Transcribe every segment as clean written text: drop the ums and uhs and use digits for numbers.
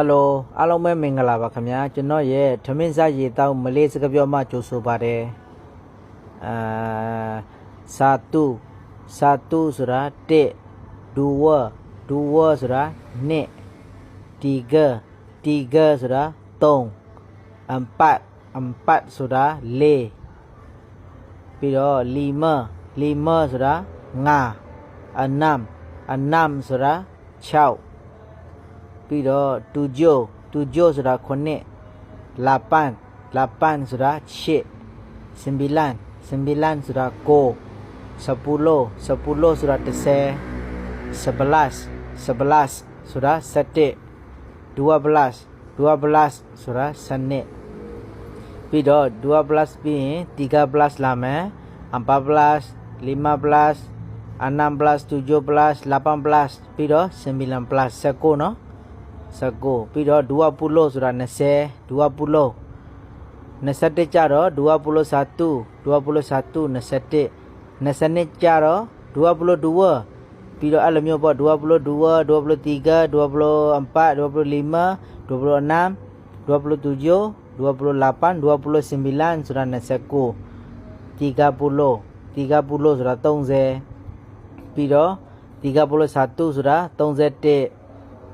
Hello အားလုံးပဲမင်္ဂလာပါခင်ဗျာကျွန်တော်ရဲ့ထမင်းစားရေတောက်မလေးစကားပြောမှကြိုဆိုပါတယ်စာတူဆိုတာတစ်ဒူဝဆိုတာနှစ်တီဂဆိုတာသုံးအမ်ပတ်ဆိုတာလေးပြီးတော့လီမဆိုတာငါအနမ်ဆိုတာ6ပြီးတော့တူဂျိုဆိုတာ9လာပန်ဆိုတာ10စင်ဘီလန်ဆိုတာ9စပူလိုဆိုတာ10စဘလတ်ဆိုတာ7ဒူဝဘလတ်ဆိုတာ12ပြီးတော့ဒူဝဘလတ်ပြီးရင်တီဂါဘလတ်လာမယ်အမ်ပါဘလတ်လီမာဘလတ်အနမ်ဘလတ်တူဂျိုဘလတ်လာပန်ဘလတ်ပြီးတော့စင်ဘီလန်ဘလတ်19နော်19ပြီးတော့ဒူဝပူလိုဆိုတာ20ဒူဝပူလို21ကြတော့ဒူဝပူလိုစာတူ21ကြတော့ဒူဝပူလိုဒူဝပြီးတော့အဲ့လိုမျိုးပေါ့ဒူဝပူလိုဒူဝပူလိုတီဂါဒူဝပူလိုအမ်ပတ်ဒူဝပူလိုလီမာဒူဝပူလိုအနမ်ဒူဝပူလိုတူဂျိုဒူဝပူလိုလာပန်ဒူဝပူလိုစင်ဘီလန်ဆိုတာ29တီဂါပူလိုဆိုတာ30ပြီးတော့တီဂါပူလိုစာတူဆိုတာ31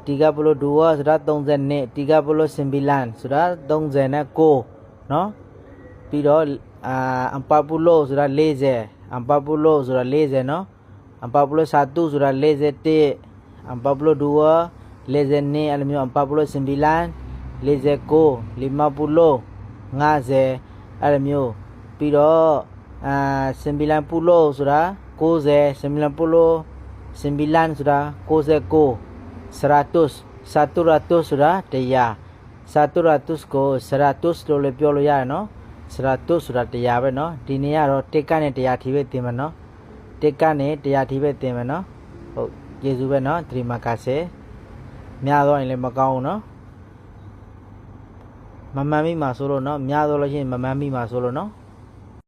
တီဂါပလိုဒူဝါဆိုတာ32တီဂါပလိုစင်ဘီလန်ဆိုတာ39နော်ပြီးတော့အမ်ပါပူလိုဆိုတာ40အမ်ပါပူလိုဆိုတာ40နော်အမ်ပါပလိုစာတူဆိုတာ41အမ်ပါပလိုဒူဝါ42အဲ့လိုမျိုးအမ်ပါပလိုစင်ဘီလန်49လီမာပူလို50အဲ့လိုမျိုးပြီးတော့စင်ဘီလန်ပူလိုဆိုတာ90စင်ဘီလန်ပူလိုစင်ဘီလန်ဆိုတာ99100ဆိုတာတရား100ကို100လို့လည်းပြောလို့ရတယ်နော်100ဆိုတာတရားပဲနော်ဒီနေ့ကတော့တစ်ကနေတရားထီပဲသင်မယ်နော်တစ်ကနေတရားထီပဲသင်မယ်နော်ဟုတ်ကျေးဇူးပဲနော်ဒီမှာကဆယ်များတော့ရင်လည်းမကောင်းဘူးနော်မမှန်မိမှာဆိုလို့နော်များတော့လို့ရှိရင်မမှန်မိမှာဆိုလို့နော်